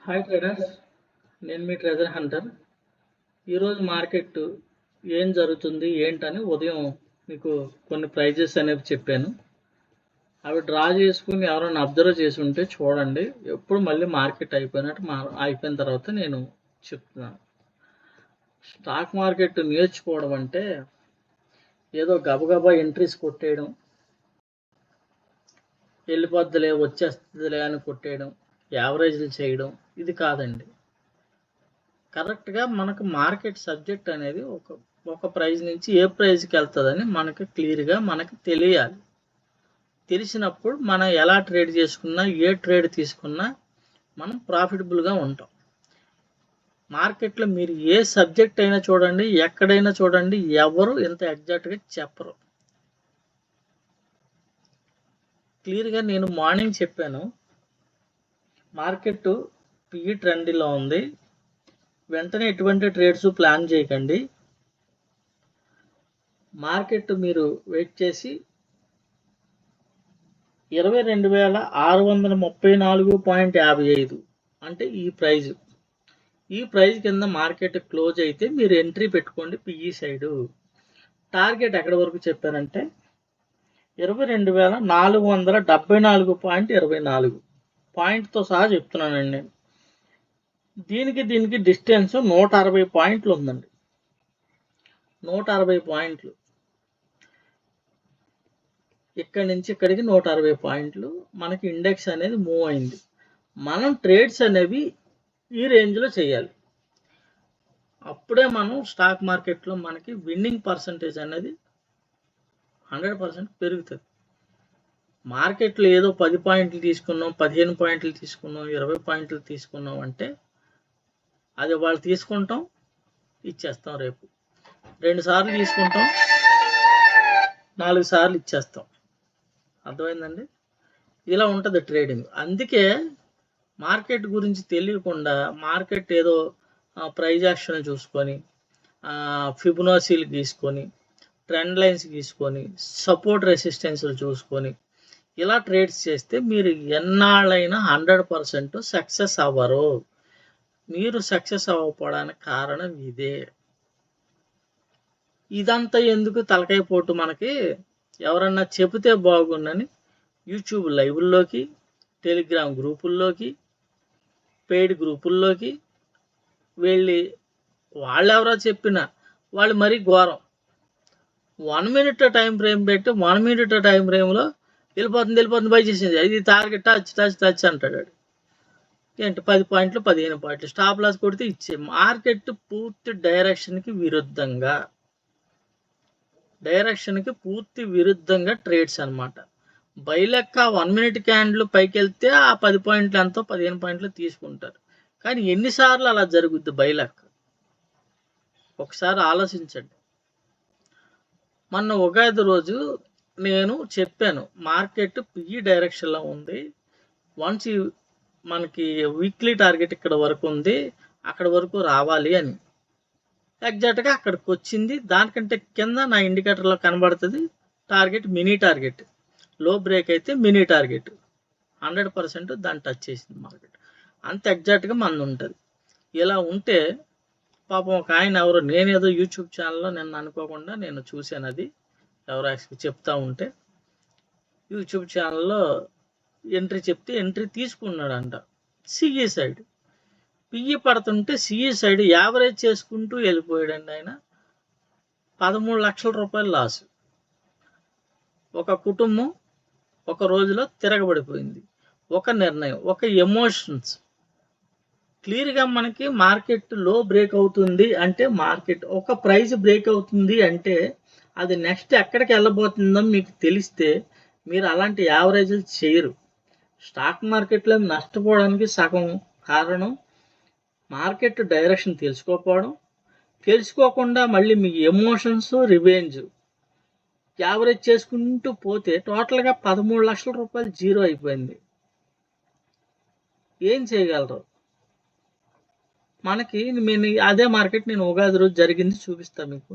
Hi traders, నేను మీ treasure Hunter. ఈరోజు market ఏం జరుగుతుంది ఏంటని ఉదయం మీకు కొన్ని ప్రైజెస్ అనేవి చెప్పాను. అవి డ్రా చేసుకుని ఎవరైనా అబ్జర్వ్ చేసి ఉంటే చూడండి. ఎప్పుడు మళ్ళీ మార్కెట్ అయిపోయిన తర్వాత నేను చెప్తున్నాను. స్టాక్ మార్కెట్ నేర్చుకోవడం అంటే ఏదో గబగబా ఎంట్రీస్ కొట్టేయడం, వెళ్ళిపోద్దులే వచ్చేస్తుందిలే అని కొట్టేయడం, యావరేజ్లు చేయడం ఇది కాదండి. కరెక్ట్గా మనకు మార్కెట్ సబ్జెక్ట్ అనేది ఒక ప్రైజ్ నుంచి ఏ ప్రైజ్కి వెళ్తుందని మనకు క్లియర్గా మనకు తెలియాలి. తెలిసినప్పుడు మనం ఎలా ట్రేడ్ చేసుకున్నా, ఏ ట్రేడ్ తీసుకున్నా మనం ప్రాఫిటబుల్గా ఉంటాం. మార్కెట్లో మీరు ఏ సబ్జెక్ట్ అయినా చూడండి, ఎక్కడైనా చూడండి, ఎవరు ఇంత ఎగ్జాక్ట్గా చెప్పరు. క్లియర్గా నేను మార్నింగ్ చెప్పాను, మార్కెట్ పిఈ ట్రెండ్లో ఉంది, వెంటనే ఎటువంటి ట్రేడ్స్ ప్లాన్ చేయకండి. మార్కెట్ మీరు వెయిట్ చేసి 22,634.55 అంటే ఈ ప్రైజ్ కింద మార్కెట్ క్లోజ్ అయితే మీరు ఎంట్రీ పెట్టుకోండి. పిఈ సైడు టార్గెట్ ఎక్కడి వరకు చెప్పారంటే 22,474.24 పాయింట్తో సహా చెప్తున్నానండి. దీనికి డిస్టెన్స్ 160 పాయింట్లు ఉందండి. 160 పాయింట్లు, ఇక్కడి నుంచి ఇక్కడికి 160 పాయింట్లు మనకి ఇండెక్స్ అనేది మూవ్ అయింది. మనం ట్రేడ్స్ అనేవి ఈ రేంజ్లో చేయాలి. అప్పుడే మనం స్టాక్ మార్కెట్లో మనకి విన్నింగ్ పర్సంటేజ్ అనేది 100% పెరుగుతుంది. మార్కెట్లో ఏదో 10 పాయింట్లు తీసుకున్నాం, 15 పాయింట్లు తీసుకున్నాం, 20 పాయింట్లు తీసుకున్నాం అంటే అది వాళ్ళు తీసుకుంటాం, ఇచ్చేస్తాం. రేపు 2 సార్లు తీసుకుంటాం, 4 సార్లు ఇచ్చేస్తాం. అర్థమైందండి? ఇలా ఉంటుంది ట్రేడింగ్. అందుకే మార్కెట్ గురించి తెలియకుండా మార్కెట్ ఏదో ప్రైజ్ యాక్షన్ చూసుకొని, ఫిబొనాసీలు గీసుకొని, ట్రెండ్ లైన్స్ గీసుకొని, సపోర్ట్ రెసిస్టెన్స్లు చూసుకొని ఇలా ట్రేడ్స్ చేస్తే మీరు ఎన్నాళ్ళైనా 100% సక్సెస్ అవ్వరు. మీరు సక్సెస్ అవ్వకపోవడానికి కారణం ఇదే. ఇదంతా ఎందుకు తలకాయ పోటు? మనకి ఎవరన్నా చెబితే బాగుందని యూట్యూబ్ లైవ్ల్లోకి, టెలిగ్రామ్ గ్రూపుల్లోకి, పెయిడ్ గ్రూపుల్లోకి వెళ్ళి వాళ్ళెవరో చెప్పినా వాళ్ళు మరీ ఘోరం. 1 మినిట్ టైం ఫ్రేమ్ పెట్టి 1 మినిట్ టైం ఫ్రేమ్లో వెళ్ళిపోతుంది బై చేసింది, ఇది టార్గెట్ టచ్ అంటాడు. ఏంటి 10 పాయింట్లు 15 పాయింట్లు స్టాప్ లాస్ కొడితే ఇచ్చే. మార్కెట్ పూర్తి డైరెక్షన్కి విరుద్ధంగా ట్రేడ్స్ అనమాట. బై లెక్క 1 మినిట్ క్యాండిల్ పైకి వెళ్తే ఆ 10 పాయింట్లు ఎంతో 15 పాయింట్లు తీసుకుంటారు. కానీ ఎన్నిసార్లు అలా జరుగుద్ది బై లెక్క? ఒకసారి ఆలోచించండి. మొన్న ఉగాది రోజు నేను చెప్పాను, మార్కెట్ పిఈ డైరెక్షన్లో ఉంది. వన్స్ మనకి వీక్లీ టార్గెట్ ఇక్కడ వరకు ఉంది, అక్కడ వరకు రావాలి అని. ఎగ్జాక్ట్గా అక్కడికి వచ్చింది. దానికంటే కింద నా ఇండికేటర్లో కనబడుతుంది టార్గెట్, మినీ టార్గెట్. లో బ్రేక్ అయితే మినీ టార్గెట్ 100% దాన్ని టచ్ చేసింది మార్కెట్. అంత ఎగ్జాక్ట్గా మనది ఉంటుంది. ఇలా ఉంటే పాపం ఒక ఆయన ఎవరు, నేనేదో యూట్యూబ్ ఛానల్లో నిన్న అనుకోకుండా నేను చూశాను, అది ఎవరో చెప్తా ఉంటే యూట్యూబ్ ఛానల్లో ఎంట్రీ చెప్తే ఎంట్రీ తీసుకున్నాడంట. సిఈ సైడ్ పిఈ పడుతుంటే సిఈ సైడ్ యావరేజ్ చేసుకుంటూ వెళ్ళిపోయాడండి ఆయన. 13 లక్షల రూపాయలు లాస్. ఒక కుటుంబం ఒక రోజులో తిరగబడిపోయింది. ఒక నిర్ణయం, ఒక ఎమోషన్స్. క్లియర్గా మనకి మార్కెట్ లో బ్రేక్ అవుతుంది అంటే, మార్కెట్ ఒక ప్రైస్ బ్రేక్ అవుతుంది అంటే అది నెక్స్ట్ ఎక్కడికి వెళ్ళబోతుందో మీకు తెలిస్తే మీరు అలాంటి యావరేజ్లు చేయరు. స్టాక్ మార్కెట్లో నష్టపోవడానికి సగం కారణం మార్కెట్ డైరెక్షన్ తెలుసుకోకుండా మళ్ళీ మీ ఎమోషన్స్, రివెంజ్ యావరేజ్ చేసుకుంటూ పోతే టోటల్గా 13 లక్షల రూపాయలు జీరో అయిపోయింది. ఏం చేయగలరు? మనకి అదే మార్కెట్ నేను ఉగాది రోజు జరిగింది చూపిస్తా మీకు.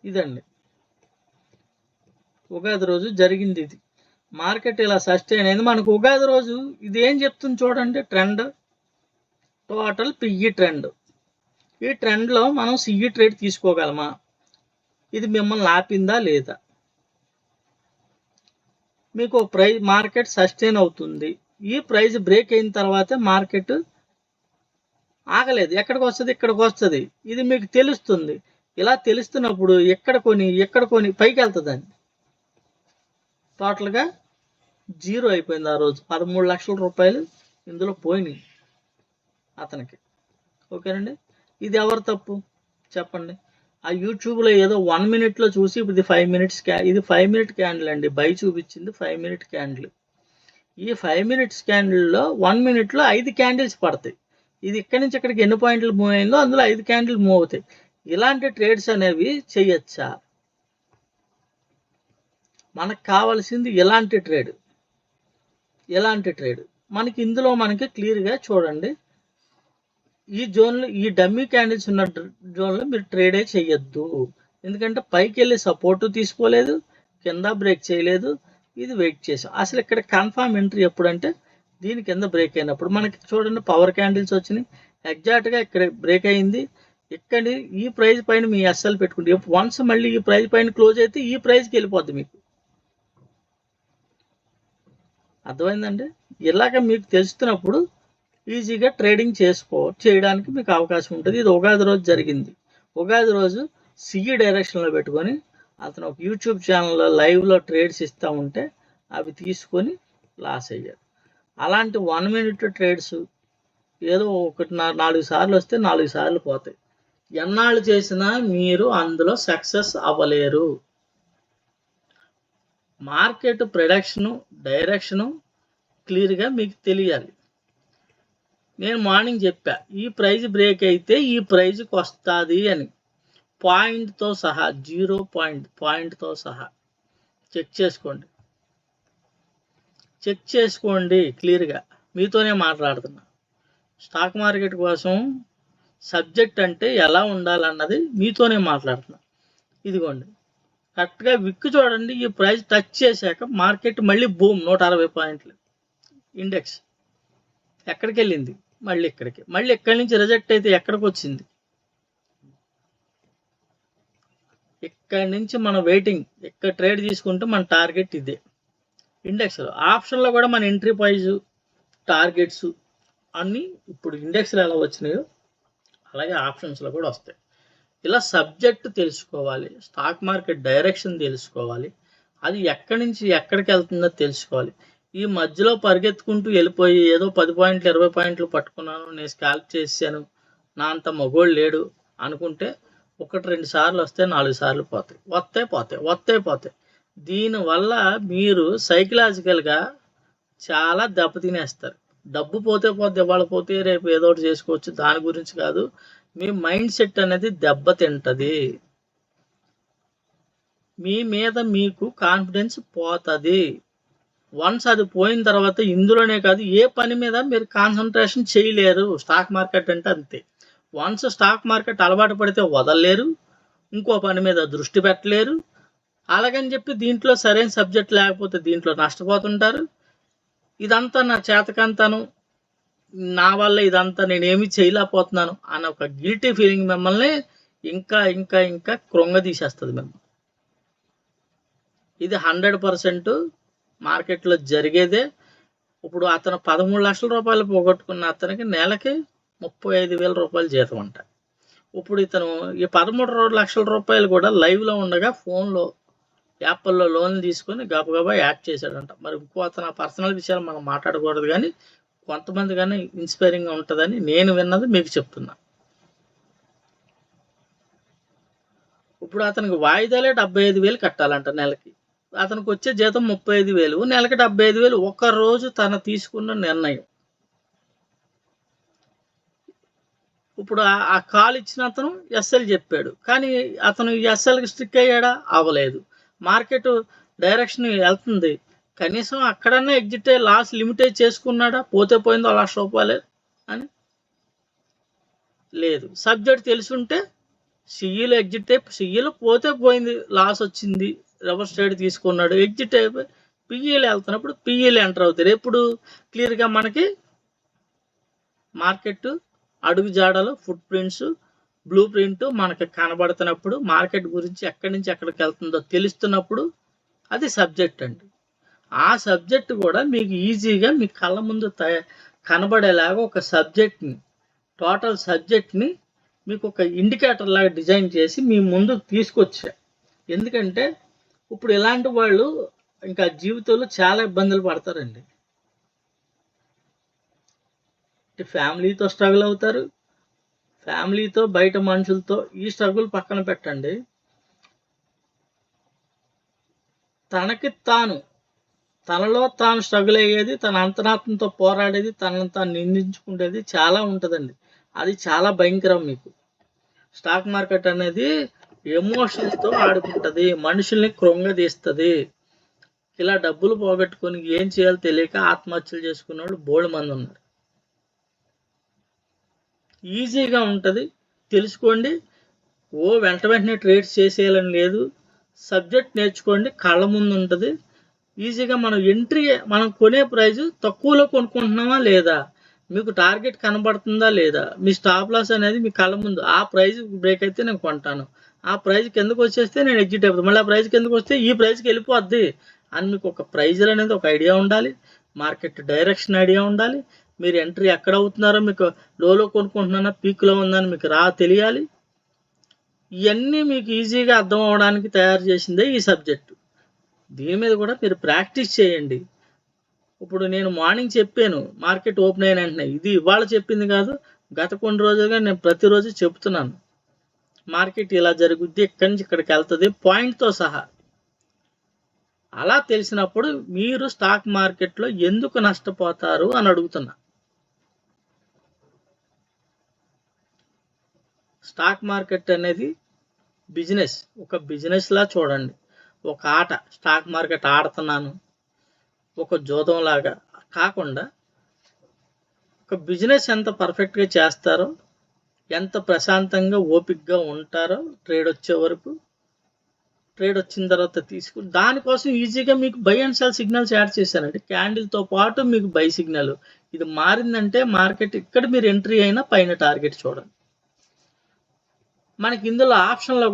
ఇదండి ఉగాది రోజు జరిగింది ఇది. మార్కెట్ ఇలా సస్టైన్ అయింది. మనకు ఉగాది రోజు ఇది ఏం చెప్తుంది చూడండి, ట్రెండ్ టోటల్ పిఈ ట్రెండ్. ఈ ట్రెండ్లో మనం సిఈ ట్రేడ్ తీసుకోగలమా, ఇది మిమ్మల్ని ఆపిందా లేదా, మీకు ప్రైస్ మార్కెట్ సస్టైన్ అవుతుంది, ఈ ప్రైస్ బ్రేక్ అయిన తర్వాతే మార్కెట్ ఆగలేదు, ఎక్కడికి వస్తుంది, ఇక్కడికి వస్తుంది, ఇది మీకు తెలుస్తుంది. ఇలా తెలుస్తున్నప్పుడు ఎక్కడ కొని పైకి వెళ్తుందండి. టోటల్గా జీరో అయిపోయింది ఆ రోజు. 13 లక్షల రూపాయలు ఇందులో పోయినాయి అతనికి. ఓకేనండి, ఇది ఎవరు తప్పు చెప్పండి. ఆ యూట్యూబ్లో ఏదో 1 మినిట్లో చూసి ఇప్పుడు ఇది 5 మినిట్స్ ఇది 5 మినిట్ క్యాండిల్ అండి. బై చూపించింది 5 మినిట్ క్యాండిల్. ఈ 5 మినిట్స్ క్యాండిల్లో 1 మినిట్లో 5 క్యాండిల్స్ పడతాయి. ఇది ఇక్కడి నుంచి ఇక్కడికి ఎన్ని పాయింట్లు మూవ్ అయిందో అందులో 5 క్యాండిల్ మూవ్ అవుతాయి. ఇలాంటి ట్రేడ్స్ అనేవి చేయొచ్చా? మనకు కావాల్సింది ఎలాంటి ట్రేడ్ మనకి ఇందులో మనకి క్లియర్గా చూడండి. ఈ జోన్లో, ఈ డమ్మీ క్యాండిల్స్ ఉన్న జోన్లో మీరు ట్రేడే చేయొద్దు. ఎందుకంటే పైకి వెళ్ళి సపోర్టు తీసుకోలేదు, కింద బ్రేక్ చేయలేదు, ఇది వెయిట్ చేసాం. అసలు ఇక్కడ కన్ఫామ్ ఎంట్రీ ఎప్పుడంటే దీని కింద బ్రేక్ అయినప్పుడు. మనకి చూడండి పవర్ క్యాండిల్స్ వచ్చినాయి, ఎగ్జాక్ట్గా ఇక్కడ బ్రేక్ అయింది. ఇక్కడ ఈ ప్రైస్ పైన మీ ఎస్ఎల్ పెట్టుకుంటే వన్స్ మళ్ళీ ఈ ప్రైస్ పైన క్లోజ్ అయితే ఈ ప్రైస్కి వెళ్ళిపోద్ది మీకు. అర్థమైందండి? ఇలాగ మీకు తెలుస్తున్నప్పుడు ఈజీగా ట్రేడింగ్ చేయడానికి మీకు అవకాశం ఉంటుంది. ఇది ఉగాది రోజు జరిగింది. ఉగాది రోజు సిఈ డైరెక్షన్లో పెట్టుకొని అతను ఒక యూట్యూబ్ ఛానల్లో లైవ్లో ట్రేడ్స్ ఇస్తూ ఉంటే అవి తీసుకొని లాస్ అయ్యారు. అలాంటి 1 మినిట్ ట్రేడ్స్ ఏదో 4 సార్లు వస్తే 4 సార్లు పోతాయి. ఎన్నాళ్ళు చేసినా మీరు అందులో సక్సెస్ అవ్వలేరు. మార్కెట్ ప్రొడక్షను, డైరెక్షను క్లియర్గా మీకు తెలియాలి. నేను మార్నింగ్ చెప్పా, ఈ ప్రైజ్ బ్రేక్ అయితే ఈ ప్రైజ్కి వస్తుంది అని, పాయింట్తో సహా, 0 పాయింట్తో సహా చెక్ చేసుకోండి క్లియర్గా. మీతోనే మాట్లాడుతున్నా. స్టాక్ మార్కెట్ కోసం సబ్జెక్ట్ అంటే ఎలా ఉండాలన్నది మీతోనే మాట్లాడుతున్నా. ఇదిగోండి, కరెక్ట్గా విక్కు చూడండి. ఈ ప్రైస్ టచ్ చేశాక మార్కెట్ మళ్ళీ బూమ్ 160 పాయింట్లు. ఇండెక్స్ ఎక్కడికి వెళ్ళింది, మళ్ళీ ఇక్కడికి, మళ్ళీ ఇక్కడి నుంచి రిజెక్ట్ అయితే ఎక్కడికి వచ్చింది. ఇక్కడి నుంచి మన వెయిటింగ్, ఇక్కడ ట్రేడ్ తీసుకుంటే మన టార్గెట్ ఇదే. ఇండెక్స్లో ఆప్షన్లో కూడా మన ఎంట్రీ ప్రైస్, టార్గెట్స్ అన్నీ ఇప్పుడు ఇండెక్స్లో ఎలా వచ్చినాయో అలాగే ఆప్షన్స్లో కూడా వస్తాయి. ఇలా సబ్జెక్ట్ తెలుసుకోవాలి, స్టాక్ మార్కెట్ డైరెక్షన్ తెలుసుకోవాలి, అది ఎక్కడి నుంచి ఎక్కడికి వెళ్తుందో తెలుసుకోవాలి. ఈ మధ్యలో పరిగెత్తుకుంటూ వెళ్ళిపోయి ఏదో 10 పాయింట్లు 20 పాయింట్లు పట్టుకున్నాను, నేను స్కాల్ప్ చేశాను, నా అంత మగోళ్ళు లేడు అనుకుంటే 1-2 సార్లు వస్తే 4 సార్లు పోతాయి. దీనివల్ల మీరు సైకలాజికల్గా చాలా దెబ్బతినేస్తారు. డబ్బు పోతే ఇవాళ పోతే రేపు ఏదో ఒకటి చేసుకోవచ్చు, దాని గురించి కాదు. మీ మైండ్ సెట్ అనేది దెబ్బతింటది. మీ మీద మీకు కాన్ఫిడెన్స్ పోతుంది. వన్స్ అది పోయిన తర్వాత ఇందులోనే కాదు ఏ పని మీద మీరు కాన్సన్ట్రేషన్ చేయలేరు. స్టాక్ మార్కెట్ అంటే అంతే. వన్స్ స్టాక్ మార్కెట్ అలవాటు పడితే వదలలేరు, ఇంకో పని మీద దృష్టి పెట్టలేరు. అలాగని చెప్పి దీంట్లో సరైన సబ్జెక్ట్ లేకపోతే దీంట్లో నష్టపోతుంటారు. ఇదంతా నా చేతకంతాను, నా వల్ల ఇదంతా నేనేమి చేయలేకపోతున్నాను అన్న ఒక గిల్టీ ఫీలింగ్ మిమ్మల్ని ఇంకా ఇంకా ఇంకా కృంగదీసేస్తుంది మిమ్మల్ని. ఇది 100% మార్కెట్లో జరిగేదే. ఇప్పుడు అతను 13 లక్షల రూపాయలు పోగొట్టుకున్న అతనికి నెలకి 35,000 రూపాయలు జీతం అంట. ఇప్పుడు ఇతను ఈ 13 లక్షల రూపాయలు కూడా లైవ్లో ఉండగా ఫోన్లో యాప్ల్లో లోన్ తీసుకొని గబగబా యాడ్ చేశాడంట. మరి ఇంకో అతను పర్సనల్ విషయాలు మనం మాట్లాడకూడదు, కానీ కొంతమంది కానీ ఇన్స్పైరింగ్గా ఉంటుందని నేను విన్నది మీకు చెప్తున్నా. ఇప్పుడు అతనికి వాయిదాలే 75,000 కట్టాలంట నెలకి. అతనికి వచ్చే జీతం 35,000, నెలకి 75,000. ఒక్కరోజు తను తీసుకున్న నిర్ణయం. ఇప్పుడు ఆ కాల్ ఇచ్చిన అతను ఎస్ఎల్ చెప్పాడు, కానీ అతను ఎస్ఎల్కి స్ట్రిక్ అయ్యాడా? అవ్వలేదు. మార్కెట్ డైరెక్షన్ వెళ్తుంది, కనీసం అక్కడన్నా ఎగ్జిట్ అయ్యి లాస్ లిమిటేజ్ చేసుకున్నాడా? పోతే పోయిందో 1 లక్ష రూపాయలే అని లేదు. సబ్జెక్ట్ తెలుసుంటే సిఈలో ఎగ్జిట్ అయ్యి, సిఈలో పోతే పోయింది, లాస్ వచ్చింది, రివర్స్ ట్రేడ్ తీసుకున్నాడు, ఎగ్జిట్ అయిపోయి పిఈలో వెళ్తున్నప్పుడు పిఈలో ఎంటర్ అవుతారు. ఎప్పుడు క్లియర్గా మనకి మార్కెట్ అడుగు జాడలు, ఫుట్ ప్రింట్స్, బ్లూ ప్రింట్ మనకి కనబడుతున్నప్పుడు, మార్కెట్ గురించి ఎక్కడి నుంచి ఎక్కడికి వెళ్తుందో తెలుస్తున్నప్పుడు అది సబ్జెక్ట్ అండి. ఆ సబ్జెక్ట్ కూడా మీకు ఈజీగా మీ కళ్ళ ముందు కనబడేలాగా ఒక సబ్జెక్ట్ని, టోటల్ సబ్జెక్ట్ని మీకు ఒక ఇండికేటర్ లాగా డిజైన్ చేసి మీ ముందుకు తీసుకొచ్చా. ఎందుకంటే ఇప్పుడు ఇలాంటి వాళ్ళు ఇంకా జీవితంలో చాలా ఇబ్బందులు పడతారండి. ఫ్యామిలీతో స్ట్రగుల్ అవుతారు, ఫ్యామిలీతో బయట మనుషులతో. ఈ స్ట్రగుల్ పక్కన పెట్టండి, తనకి తనలో తాను స్ట్రగుల్ అయ్యేది, తన అంతరాత్మతో పోరాడేది, తనను తాను నిందించుకునేది చాలా ఉంటుందండి. అది చాలా భయంకరం. మీకు స్టాక్ మార్కెట్ అనేది ఎమోషన్స్తో ఆడుకుంటుంది, మనుషుల్ని కృంగదీస్తుంది. ఇలా డబ్బులు పోగొట్టుకొని ఏం చేయాలో తెలియక ఆత్మహత్యలు చేసుకున్న వాళ్ళు బోల్డ్ మంది ఉన్నారు. ఈజీగా ఉంటుంది, తెలుసుకోండి. వెంటనే ట్రేడ్స్ చేసేయాలని లేదు. సబ్జెక్ట్ నేర్చుకోండి, కళ్ళ ముందు ఉంటుంది. ఈజీగా మనం కొనే ప్రైజు తక్కువలో కొనుక్కుంటున్నామా లేదా, మీకు టార్గెట్ కనబడుతుందా లేదా, మీ స్టాప్ లాస్ అనేది మీ కళ్ళ ముందు. ఆ ప్రైజ్ బ్రేక్ అయితే నేను కొంటాను, ఆ ప్రైజ్ కిందకు వచ్చేస్తే నేను ఎగ్జిట్ అయిపోతాను, మళ్ళీ ఆ ప్రైజ్ కిందకు వస్తే ఈ ప్రైజ్కి వెళ్ళిపోద్ది అని మీకు ఒక ప్రైజులు అనేది ఒక ఐడియా ఉండాలి. మార్కెట్ డైరెక్షన్ ఐడియా ఉండాలి. మీరు ఎంట్రీ ఎక్కడ అవుతున్నారో, మీకు లోలో కొనుక్కుంటున్నానా పీక్లో ఉందని మీకు తెలియాలి. ఇవన్నీ మీకు ఈజీగా అర్థం అవడానికి తయారు చేసిందే ఈ సబ్జెక్టు. దీని మీద కూడా మీరు ప్రాక్టీస్ చేయండి. ఇప్పుడు నేను మార్నింగ్ చెప్పాను, మార్కెట్ ఓపెన్ అయిన వెంటనే. ఇది ఇవాళ చెప్పింది కాదు, గత కొన్ని రోజులుగా నేను ప్రతిరోజు చెప్తున్నాను. మార్కెట్ ఇలా జరుగుద్ది, ఇక్కడి నుంచి ఇక్కడికి వెళ్తుంది పాయింట్తో సహా. అలా తెలిసినప్పుడు మీరు స్టాక్ మార్కెట్లో ఎందుకు నష్టపోతారు అని అడుగుతున్నా. స్టాక్ మార్కెట్ అనేది బిజినెస్, ఒక బిజినెస్ లా చూడండి. ఒక ఆట, స్టాక్ మార్కెట్ ఆడుతున్నాను ఒక జూదం లాగా కాకుండా, ఒక బిజినెస్ ఎంత పర్ఫెక్ట్గా చేస్తారో, ఎంత ప్రశాంతంగా ఓపిక్గా ఉంటారో ట్రేడ్ వచ్చే వరకు, ట్రేడ్ వచ్చిన తర్వాత తీసుకుని దానికోసం ఈజీగా మీకు by and cell signals add చేశానండి. క్యాండిల్తో పాటు మీకు బై సిగ్నల్. ఇది మారిందంటే మార్కెట్ ఇక్కడ మీరు ఎంట్రీ అయినా పైన టార్గెట్ చూడండి. మనకి ఇందులో ఆప్షన్లో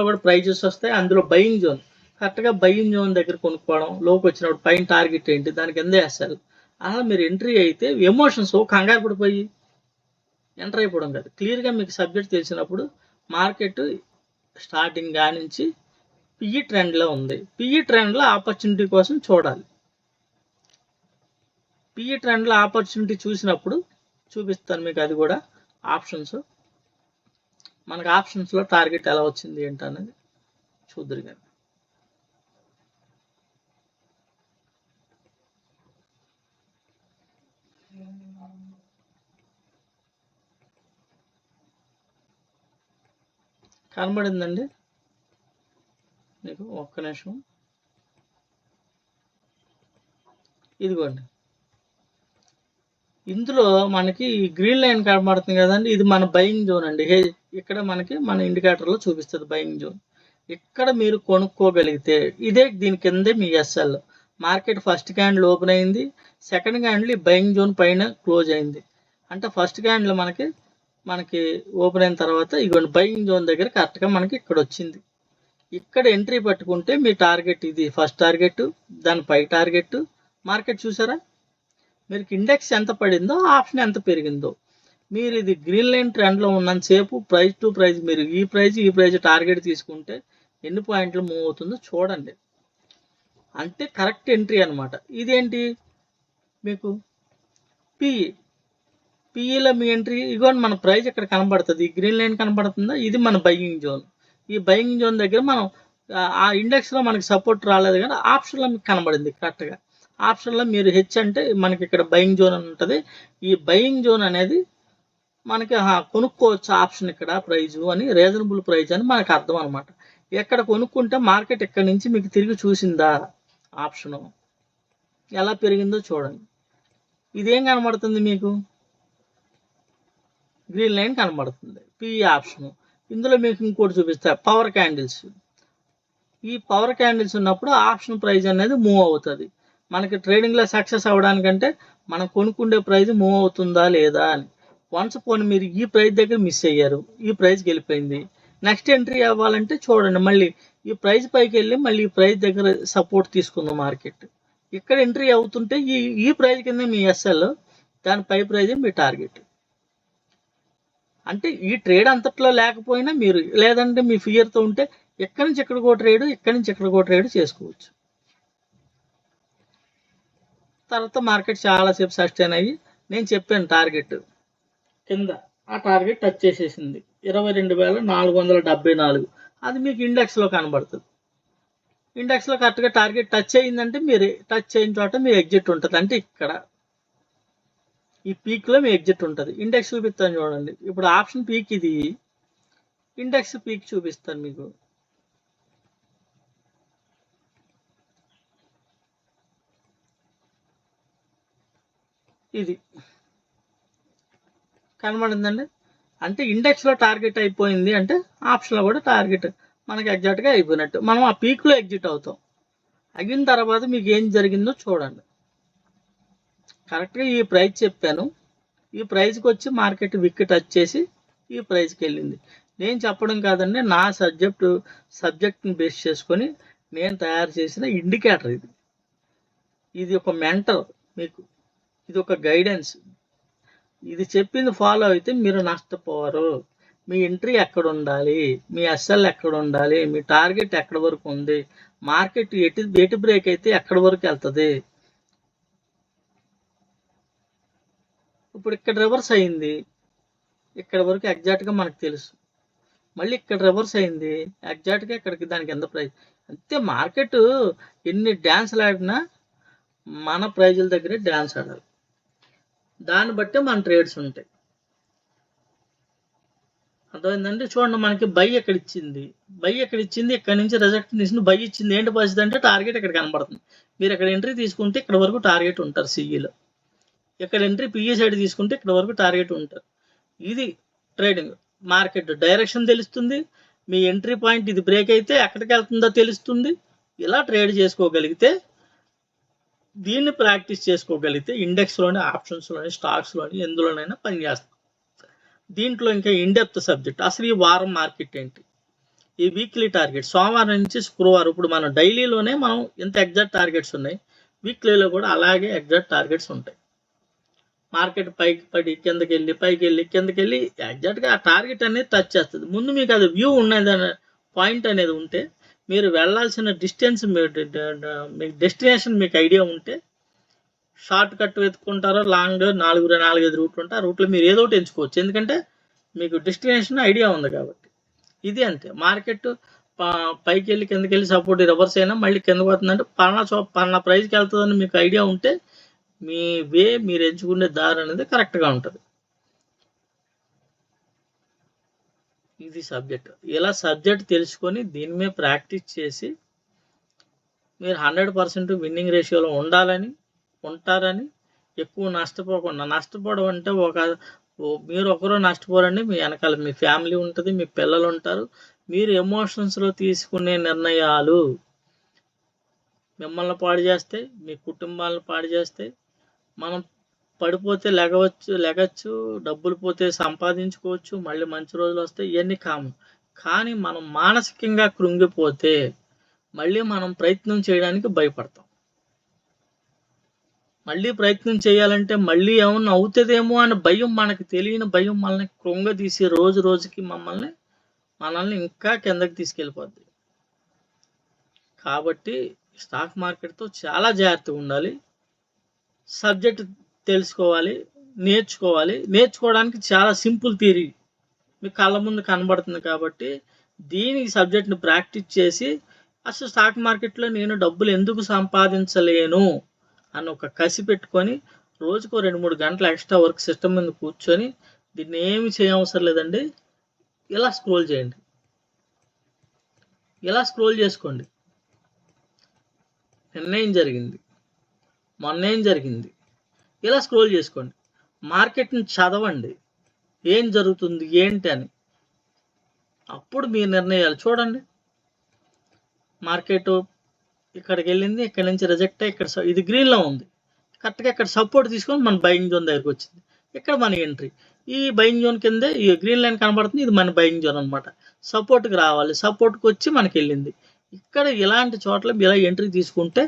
కూడా ప్రైజెస్ వస్తాయి. అందులో బయింగ్ జోన్, కరెక్ట్గా బయింగ్ జోన్ దగ్గర కొనుక్కోవడం, లోకి వచ్చినప్పుడు పైన టార్గెట్ ఏంటి, దాని కింద వేస్తారు. అలా మీరు ఎంట్రీ అయితే ఎమోషన్స్ కంగారు పడిపోయి ఎంటర్ అయిపోవడం కాదు. క్లియర్గా మీకు సబ్జెక్ట్ తెలిసినప్పుడు మార్కెట్ స్టార్టింగ్ నుంచి పిఈ ట్రెండ్లో ఉంది. పిఈ ట్రెండ్లో ఆపర్చునిటీ కోసం చూడాలి. పిఈ ట్రెండ్లో ఆపర్చునిటీ చూసినప్పుడు చూపిస్తాను మీకు. అది కూడా ఆప్షన్స్, మనకు ఆప్షన్స్లో టార్గెట్ ఎలా వచ్చింది ఏంటనేది చూద్దరు కానీ. కనబడిందండి మీకు? ఒక్క నిమిషం. ఇదిగోండి, ఇందులో మనకి గ్రీన్ లైన్ కనబడుతుంది కదండి, ఇది మన బయింగ్ జోన్ అండి. ఇక్కడ మనకి మన ఇండికేటర్లో చూపిస్తుంది బయింగ్ జోన్. ఇక్కడ మీరు కొనుక్కోగలిగితే ఇదే, దీని కిందే మీ SL. Market first candle open అయింది, సెకండ్ క్యాండిల్ బయింగ్ జోన్ పైన క్లోజ్ అయింది. అంటే ఫస్ట్ క్యాండిల్ మనకి ఓపెన్ అయిన తర్వాత ఇగోండి బయింగ్ జోన్ దగ్గర కరెక్ట్గా మనకి ఇక్కడ వచ్చింది. ఇక్కడ ఎంట్రీ పట్టుకుంటే మీ టార్గెట్ ఇది ఫస్ట్ టార్గెట్, దాని పై టార్గెట్. మార్కెట్ చూసారా, మీరు ఇండెక్స్ ఎంత పడిందో, ఆప్షన్ ఎంత పెరిగిందో. మీరు ఇది గ్రీన్ లైన్ ట్రెండ్లో ఉన్నంతసేపు ప్రైస్ టు ప్రైస్ మీరు ఈ ప్రైజ్ టార్గెట్ తీసుకుంటే ఎన్ని పాయింట్లు మూవ్ అవుతుందో చూడండి. అంటే కరెక్ట్ ఎంట్రీ అనమాట. ఇదేంటి మీకు పిఈలో మీ ఎంట్రీ. ఇగోండి మన ప్రైస్ ఇక్కడ కనబడుతుంది, ఈ గ్రీన్ లైన్ కనబడుతుందా, ఇది మన బయింగ్ జోన్. ఈ బయింగ్ జోన్ దగ్గర మనం ఆ ఇండెక్స్లో మనకి సపోర్ట్ రాలేదు కానీ ఆప్షన్లో మీకు కనబడింది కరెక్ట్గా. ఆప్షన్లో మీరు హెచ్ అంటే మనకి ఇక్కడ బయింగ్ జోన్ అని ఉంటుంది. ఈ బయింగ్ జోన్ అనేది మనకి కొనుక్కోవచ్చు ఆప్షన్ ఇక్కడ ప్రైజు అని, రీజనబుల్ ప్రైజ్ అని మనకు అర్థం అనమాట. ఎక్కడ కొనుక్కుంటే మార్కెట్ ఇక్కడ నుంచి మీకు తిరిగి చూసిందా, ఆప్షను ఎలా పెరిగిందో చూడండి. ఇదేం కనబడుతుంది మీకు? గ్రీన్ లైన్ కనబడుతుంది, పిఈ ఆప్షను. ఇందులో మీకు ఇంకోటి చూపిస్తా, పవర్ క్యాండిల్స్. ఈ పవర్ క్యాండిల్స్ ఉన్నప్పుడు ఆప్షన్ ప్రైస్ అనేది మూవ్ అవుతుంది. మనకి ట్రేడింగ్లో సక్సెస్ అవ్వడానికంటే మనం కొనుక్కుండే ప్రైస్ మూవ్ అవుతుందా లేదా అని. వన్స్ పోనీ మీరు ఈ ప్రైస్ దగ్గర మిస్ అయ్యారు, ఈ ప్రైస్కి వెళ్ళిపోయింది, నెక్స్ట్ ఎంట్రీ అవ్వాలంటే చూడండి, మళ్ళీ ఈ ప్రైస్ పైకి వెళ్ళి మళ్ళీ ఈ ప్రైస్ దగ్గర సపోర్ట్ తీసుకుందాం మార్కెట్. ఇక్కడ ఎంట్రీ అవుతుంటే ఈ ఈ ప్రైస్ కింద మీ ఎస్ఎల్, దాని పై ప్రైజ్ మీ టార్గెట్. అంటే ఈ ట్రేడ్ అంతట్లో లేకపోయినా మీరు, లేదంటే మీ ఫియర్తో ఉంటే ఎక్కడి నుంచి ఎక్కడికో ట్రేడ్, ఎక్కడి నుంచి ఎక్కడికో ట్రేడ్ చేసుకోవచ్చు. తర్వాత మార్కెట్ చాలాసేపు సస్టైన్ అయ్యి నేను చెప్పాను టార్గెట్ కింద, ఆ టార్గెట్ టచ్ చేసేసింది 22,474. అది మీకు ఇండెక్స్లో కనబడుతుంది. ఇండెక్స్లో కరెక్ట్గా టార్గెట్ టచ్ అయ్యిందంటే మీరు టచ్ అయిన చోట మీ ఎగ్జిట్ ఉంటుంది. అంటే ఇక్కడ ఈ పీక్లో మీ ఎగ్జిట్ ఉంటుంది. ఇండెక్స్ చూపిస్తాను చూడండి. ఇప్పుడు ఆప్షన్ పీక్ ఇది, ఇండెక్స్ పీక్ చూపిస్తాను మీకు. ఇది కనబడిందండి. అంటే ఇండెక్స్లో టార్గెట్ అయిపోయింది అంటే ఆప్షన్లో కూడా టార్గెట్ మనకి ఎగ్జాక్ట్గా అయిపోయినట్టు. మనం ఆ పీక్లో ఎగ్జిట్ అవుతాం. అయిన తర్వాత మీకు ఏం జరిగిందో చూడండి. కరెక్ట్గా ఈ ప్రైస్ చెప్పాను, ఈ ప్రైస్కి వచ్చి మార్కెట్ విక్ టచ్ చేసి ఈ ప్రైస్కి వెళ్ళింది. నేను చెప్పడం కాదండి, నా సబ్జెక్ట్ని బేస్ చేసుకొని నేను తయారు చేసిన ఇండికేటర్ ఇది. ఇది ఒక మెంటర్ మీకు, ఇది ఒక గైడెన్స్. ఇది చెప్పింది ఫాలో అయితే మీరు నష్టపోరు. మీ ఎంట్రీ ఎక్కడ ఉండాలి, మీ ఎస్ఎల్ ఎక్కడ ఉండాలి, మీ టార్గెట్ ఎక్కడ వరకు ఉంది, మార్కెట్ ఎటు బ్రేక్ అయితే ఎక్కడి వరకు వెళ్తుంది. ఇప్పుడు ఇక్కడ రివర్స్ అయింది, ఇక్కడ వరకు ఎగ్జాక్ట్గా మనకు తెలుసు. మళ్ళీ ఇక్కడ రివర్స్ అయింది, ఎగ్జాక్ట్గా ఇక్కడికి దానికి ఎంత ప్రైస్. అంతే, మార్కెట్ ఎన్ని డ్యాన్స్లు ఆడినా మన ప్రైజుల దగ్గరే డ్యాన్స్ ఆడాలి. దాన్ని బట్టే మన ట్రేడ్స్ ఉంటాయి. అర్థమైందండి. చూడండి, మనకి బై ఎక్కడ ఇచ్చింది, ఇక్కడ నుంచి రిజెక్ట్ తీసుకుని బై ఇచ్చింది. ఏంటి పరిస్థితి అంటే టార్గెట్ ఇక్కడ కనబడుతుంది. మీరు ఇక్కడ ఎంట్రీ తీసుకుంటే ఇక్కడ వరకు టార్గెట్ ఉంటారు సిఈలో. ఇక్కడ ఎంట్రీ పిఈ సైడ్ తీసుకుంటే ఇక్కడ వరకు టార్గెట్ ఉంటారు. ఇది ట్రేడింగ్. మార్కెట్ డైరెక్షన్ తెలుస్తుంది, మీ ఎంట్రీ పాయింట్ ఇది బ్రేక్ అయితే ఎక్కడికి వెళ్తుందో తెలుస్తుంది. ఇలా ట్రేడ్ చేసుకోగలిగితే, దీన్ని ప్రాక్టీస్ చేసుకోగలిగితే ఇండెక్స్లోని, ఆప్షన్స్లోని, స్టాక్స్లోని ఎందులోనైనా పనిచేస్తాం. దీంట్లో ఇంకా ఇన్డెప్త్ సబ్జెక్ట్, అసలు ఈ వారం మార్కెట్ ఏంటి, ఈ వీక్లీ టార్గెట్, సోమవారం నుంచి శుక్రవారం. ఇప్పుడు మనం డైలీలోనే మనం ఇంత ఎగ్జాక్ట్ టార్గెట్స్ ఉన్నాయి, వీక్లీలో కూడా అలాగే ఎగ్జాక్ట్ టార్గెట్స్ ఉంటాయి. మార్కెట్ పైకి పడి కిందకి వెళ్ళి, పైకి వెళ్ళి కిందకి వెళ్ళి ఎగ్జాక్ట్గా ఆ టార్గెట్ అనేది టచ్ చేస్తుంది. ముందు మీకు అది వ్యూ ఉన్నది పాయింట్ అనేది ఉంటే, మీరు వెళ్ళాల్సిన డిస్టెన్స్, మీకు డెస్టినేషన్ మీకు ఐడియా ఉంటే, షార్ట్ కట్ వెతుక్కుంటారో లాంగ్ 4-5 రూట్లు ఉంటే ఆ రూట్లో మీరు ఏదో ఒకటి ఎంచుకోవచ్చు. ఎందుకంటే మీకు డెస్టినేషన్ ఐడియా ఉంది కాబట్టి. ఇది అంతే. మార్కెట్ పైకి వెళ్ళి కిందకి వెళ్ళి సపోర్ట్ రివర్స్ అయినా మళ్ళీ కిందకు వస్తుందంటే పలానా ప్రైస్కి వెళ్తుందని మీకు ఐడియా ఉంటే, మీ మీరు ఎంచుకునే దారి అనేది కరెక్ట్గా ఉంటుంది. ఇది సబ్జెక్ట్. ఇలా సబ్జెక్ట్ తెలుసుకొని దీని మీద ప్రాక్టీస్ చేసి మీరు 100% విన్నింగ్ రేషియోలో ఉంటారని, ఎక్కువ నష్టపోకుండా. నష్టపోవడం అంటే మీరు ఒకరు నష్టపోరండి, మీ వెనకాల మీ ఫ్యామిలీ ఉంటుంది, మీ పిల్లలు ఉంటారు. మీరు ఎమోషన్స్లో తీసుకునే నిర్ణయాలు మిమ్మల్ని పాడు చేస్తాయి, మీ కుటుంబాలను పాడు చేస్తాయి. మనం పడిపోతే లెగచ్చు, డబ్బులు పోతే సంపాదించుకోవచ్చు, మళ్ళీ మంచి రోజులు వస్తాయి, ఇవన్నీ కామన్. కానీ మనం మానసికంగా కృంగిపోతే మళ్ళీ మనం ప్రయత్నం చేయడానికి భయపడతాం. మళ్ళీ ప్రయత్నం చేయాలంటే మళ్ళీ ఏమన్నా అవుతుందేమో అనే భయం, మనకు తెలియని భయం మనల్ని కృంగదీసి రోజు రోజుకి మనల్ని ఇంకా కిందకి తీసుకెళ్ళిపోద్ది. కాబట్టి స్టాక్ మార్కెట్తో చాలా జాగ్రత్తగా ఉండాలి. సబ్జెక్ట్ తెలుసుకోవాలి, నేర్చుకోవడానికి చాలా సింపుల్ థియరీ మీ కళ్ళ ముందు కనబడుతుంది. కాబట్టి దీనికి సబ్జెక్ట్ని ప్రాక్టీస్ చేసి, అసలు స్టాక్ మార్కెట్లో నేను డబ్బులు ఎందుకు సంపాదించలేను అని ఒక కసి పెట్టుకొని, రోజుకో 2-3 గంటల ఎక్స్ట్రా వర్క్ సిస్టమ్ మీద కూర్చొని, దీన్ని ఏమి చేయవసరం లేదండి, ఇలా స్క్రోల్ చేయండి, ఇలా స్క్రోల్ చేసుకోండి. నిన్నేం జరిగింది, మొన్నేం జరిగింది, ఇలా స్క్రోల్ చేసుకోండి. మార్కెట్ని చదవండి, ఏం జరుగుతుంది ఏంటి అని. అప్పుడు మీ నిర్ణయాలు చూడండి. మార్కెట్ ఇక్కడికి వెళ్ళింది, ఇక్కడ నుంచి రిజెక్ట్ అయ్యి ఇక్కడ ఇది గ్రీన్లో ఉంది, కరెక్ట్గా ఇక్కడ సపోర్ట్ తీసుకొని మన బయింగ్ జోన్ దగ్గరికి వచ్చింది, ఇక్కడ మన ఎంట్రీ. ఈ బయింగ్ జోన్ కిందే ఈ గ్రీన్ లైన్ కనబడుతుంది, ఇది మన బయింగ్ జోన్ అనమాట. సపోర్ట్కి రావాలి, సపోర్ట్కి వచ్చి మనకి వెళ్ళింది. ఇక్కడ ఇలాంటి చోట్ల ఇలా ఎంట్రీ తీసుకుంటే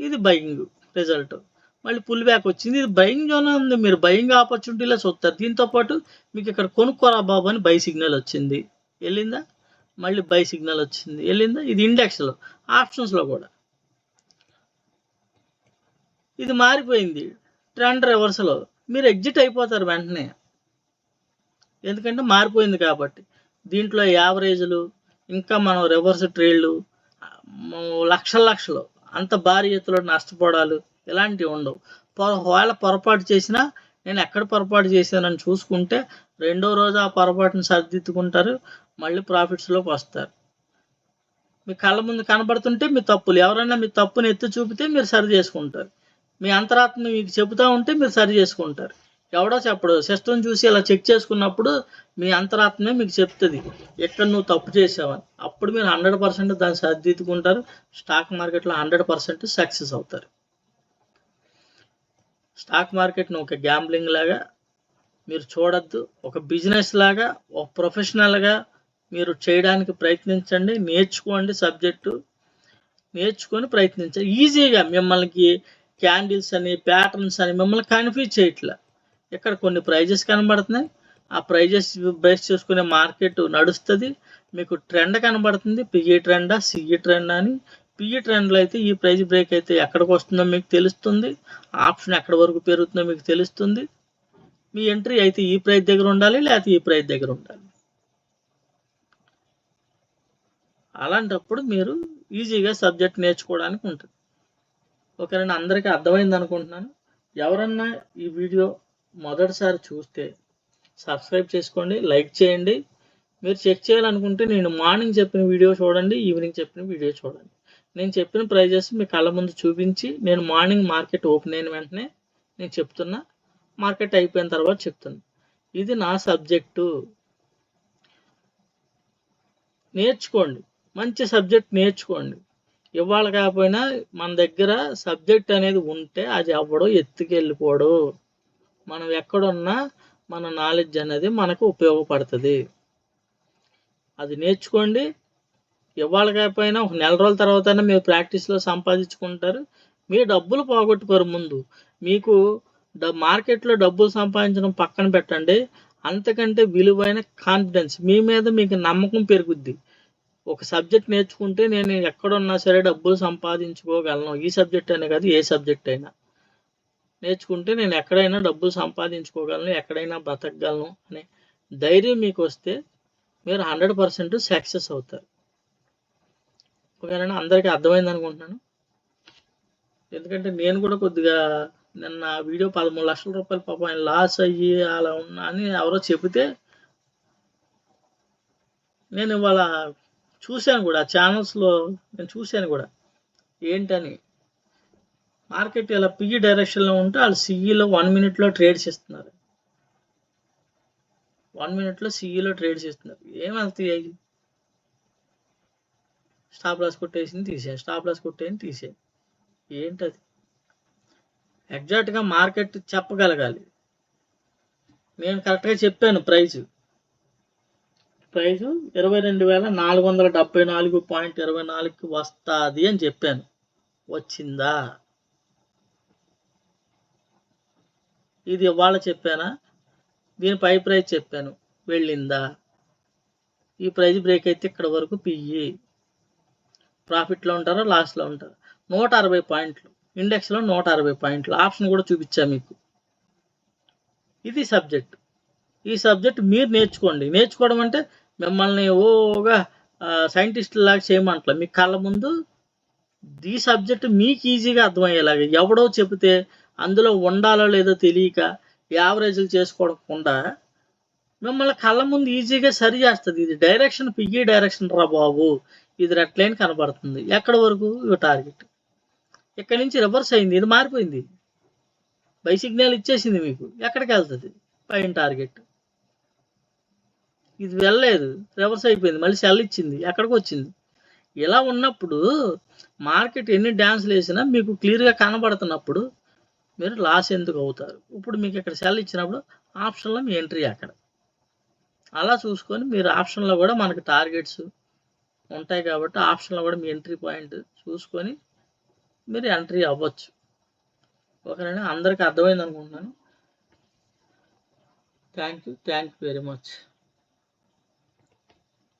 ఇది బయింగ్ రిజల్ట్. మళ్ళీ పుల్ బ్యాక్ వచ్చింది, ఇది బయింగ్ జోన్ ఉంది, మీరు బయింగ్ ఆపర్చునిటీలో చూస్తారు. దీంతో పాటు మీకు ఇక్కడ కొనుక్కోరా బాబు అని బై సిగ్నల్ వచ్చింది, వెళ్ళిందా? మళ్ళీ బై సిగ్నల్ వచ్చింది, వెళ్ళిందా? ఇది ఇండెక్స్లో, ఆప్షన్స్లో కూడా ఇది మారిపోయింది. ట్రెండ్ రివర్స్లో మీరు ఎగ్జిట్ అయిపోతారు వెంటనే, ఎందుకంటే మారిపోయింది కాబట్టి. దీంట్లో యావరేజ్లు, ఇంకా మనం రివర్స్ ట్రేడ్లు, లక్షలు అంత భారీ ఎత్తులో నష్టపోవడాలు ఇలాంటివి ఉండవు. ఒకవేళ పొరపాటు చేసినా నేను ఎక్కడ పొరపాటు చేశానని చూసుకుంటే రెండో రోజు ఆ పొరపాటును సరిదిద్దుకుంటారు, మళ్ళీ ప్రాఫిట్స్లోకి వస్తారు. మీ కళ్ళ ముందు కనబడుతుంటే మీ తప్పులు, ఎవరైనా మీ తప్పుని ఎత్తి చూపితే మీరు సరి చేసుకుంటారు. మీ అంతరాత్మ మీకు చెబుతూ ఉంటే మీరు సరి చేసుకుంటారు. ఎవడో చెప్పడు, సిస్టమ్ చూసి ఇలా చెక్ చేసుకున్నప్పుడు మీ అంతరాత్మే మీకు చెప్తుంది ఎక్కడ నువ్వు తప్పు చేసావని. అప్పుడు మీరు 100% దాన్ని సరిదిద్దుకుంటారు, స్టాక్ మార్కెట్లో 100% సక్సెస్ అవుతారు. స్టాక్ మార్కెట్ను ఒక గ్యాంబ్లింగ్ లాగా మీరు చూడొద్దు, ఒక బిజినెస్ లాగా, ఒక ప్రొఫెషనల్గా మీరు చేయడానికి ప్రయత్నించండి. నేర్చుకోండి, సబ్జెక్టు నేర్చుకొని ప్రయత్నించండి. ఈజీగా మిమ్మల్ని క్యాండిల్స్ అని, ప్యాటర్న్స్ అని మిమ్మల్ని కన్ఫ్యూజ్ చేయట్లా. ఇక్కడ కొన్ని ప్రైజెస్ కనబడుతున్నాయి, ఆ ప్రైజెస్ బేస్ చేసుకునే మార్కెట్ నడుస్తుంది. మీకు ట్రెండ్ కనబడుతుంది, పిఈ ట్రెండా సిఈ ట్రెండ్ అని. పిఈ ట్రెండ్లో అయితే ఈ ప్రైజ్ బ్రేక్ అయితే ఎక్కడికి వస్తుందో మీకు తెలుస్తుంది, ఆప్షన్ ఎక్కడి వరకు పెరుగుతుందో మీకు తెలుస్తుంది. మీ ఎంట్రీ అయితే ఈ ప్రైస్ దగ్గర ఉండాలి, లేకపోతే ఈ ప్రైస్ దగ్గర ఉండాలి. అలాంటప్పుడు మీరు ఈజీగా సబ్జెక్ట్ నేర్చుకోవడానికి ఉంటుంది. ఓకేనండి, అందరికీ అర్థమైంది అనుకుంటున్నాను. ఎవరన్నా ఈ వీడియో మొదటిసారి చూస్తే సబ్స్క్రైబ్ చేసుకోండి, లైక్ చేయండి. మీరు చెక్ చేయాలనుకుంటే నేను మార్నింగ్ చెప్పిన వీడియో చూడండి, ఈవినింగ్ చెప్పిన వీడియో చూడండి. నేను చెప్పిన ప్రైజెస్ మీ కళ్ళ ముందు చూపించి, నేను మార్నింగ్ మార్కెట్ ఓపెన్ అయిన వెంటనే నేను చెప్తున్నా, మార్కెట్ అయిపోయిన తర్వాత చెప్తున్నా. ఇది నా సబ్జెక్టు. నేర్చుకోండి, మంచి సబ్జెక్ట్ నేర్చుకోండి. ఇవాళ కాకపోయినా మన దగ్గర సబ్జెక్ట్ అనేది ఉంటే అది ఎవడో ఎత్తుకెళ్ళిపోడు. మనం ఎక్కడున్నా మన నాలెడ్జ్ అనేది మనకు ఉపయోగపడుతుంది. అది నేర్చుకోండి. ఇవాళ కాకపోయినా ఒక నెల రోజుల తర్వాత మీరు ప్రాక్టీస్లో సంపాదించుకుంటారు. మీ డబ్బులు పోగొట్టుకోరు. ముందు మీకు మార్కెట్లో డబ్బులు సంపాదించడం పక్కన పెట్టండి, అంతకంటే విలువైన కాన్ఫిడెన్స్, మీ మీద మీకు నమ్మకం పెరుగుద్ది. ఒక సబ్జెక్ట్ నేర్చుకుంటే నేను ఎక్కడున్నా సరే డబ్బులు సంపాదించుకోగలను. ఈ సబ్జెక్ట్ అనే కాదు, ఏ సబ్జెక్ట్ అయినా నేర్చుకుంటే నేను ఎక్కడైనా డబ్బులు సంపాదించుకోగలను, ఎక్కడైనా బతకగలను అనే ధైర్యం మీకు వస్తే మీరు 100% సక్సెస్ అవుతారు. ఓకేనా, అందరికీ అర్థమైంది అనుకుంటున్నాను. ఎందుకంటే నేను కూడా కొద్దిగా నిన్న వీడియో 13 లక్షల రూపాయలు పాపం ఆయన లాస్ అయ్యి అలా ఉన్నా అని ఎవరో చెబితే నేను ఇవాళ చూశాను కూడా, ఛానల్స్లో నేను చూశాను కూడా ఏంటని. మార్కెట్ ఇలా పిఈ డైరెక్షన్లో ఉంటే వాళ్ళు సిఈలో 1 మినిట్లో ట్రేడ్స్ ఇస్తున్నారు, 1 మినిట్లో సిఈలో ట్రేడ్స్ ఇస్తున్నారు. ఏమవుతాయి? స్టాప్ లాస్ కొట్టేసింది తీసేయండి, స్టాప్ లాస్ కొట్టేసింది తీసేయండి. ఏంటది? ఎగ్జాక్ట్గా మార్కెట్ చెప్పగలగాలి. నేను కరెక్ట్గా చెప్పాను ప్రైజు 22,474.24కి వస్తుంది అని చెప్పాను. వచ్చిందా? ఇది ఇవాళ చెప్పానా? దీని పై ప్రైజ్ చెప్పాను, వెళ్ళిందా? ఈ ప్రైజ్ బ్రేక్ అయితే ఇక్కడ వరకు పిఈ. ప్రాఫిట్లో ఉంటారో లాస్లో ఉంటారు. 160 పాయింట్లు, ఇండెక్స్లో 160 పాయింట్లు. ఆప్షన్ కూడా చూపించా మీకు. ఇది సబ్జెక్ట్. ఈ సబ్జెక్ట్ మీరు నేర్చుకోండి. నేర్చుకోవడం అంటే మిమ్మల్ని ఓగా సైంటిస్ట్ లాగా చేయమంటలే, మీ కళ్ళ ముందు ఈ సబ్జెక్ట్ మీకు ఈజీగా అర్థమయ్యేలాగా. ఎవడో చెబితే అందులో ఉండాలో లేదో తెలియక యావరేజ్లు చేసుకోకుండా మిమ్మల్ని కళ్ళ ముందు ఈజీగా సరి చేస్తుంది. ఇది డైరెక్షన్, పిఈ డైరెక్షన్ రా బాబు, ఇది రెడ్ లైన్ కనబడుతుంది, ఎక్కడ వరకు ఇవి టార్గెట్, ఇక్కడ నుంచి రివర్స్ అయింది, ఇది మారిపోయింది, బై సిగ్నల్ ఇచ్చేసింది మీకు, ఎక్కడికి వెళ్తుంది? పైన టార్గెట్. ఇది వెళ్ళలేదు, రివర్స్ అయిపోయింది, మళ్ళీ సెల్ ఇచ్చింది, ఎక్కడికి వచ్చింది? ఇలా ఉన్నప్పుడు మార్కెట్ ఎన్ని డాన్స్లు వేసినా మీకు క్లియర్గా కనబడుతున్నప్పుడు మీరు లాస్ ఎందుకు అవుతారు? ఇప్పుడు మీకు ఇక్కడ సెల్ ఇచ్చినప్పుడు ఆప్షన్లో మీ ఎంట్రీ అక్కడ. అలా చూసుకొని మీరు ఆప్షన్లో కూడా మనకి టార్గెట్స్ ఉంటాయి కాబట్టి ఆప్షన్లో కూడా మీ ఎంట్రీ పాయింట్ చూసుకొని మీరు ఎంట్రీ అవ్వచ్చు. ఓకేనండి, అందరికీ అర్థమైంది అనుకుంటున్నాను. Thank you very much.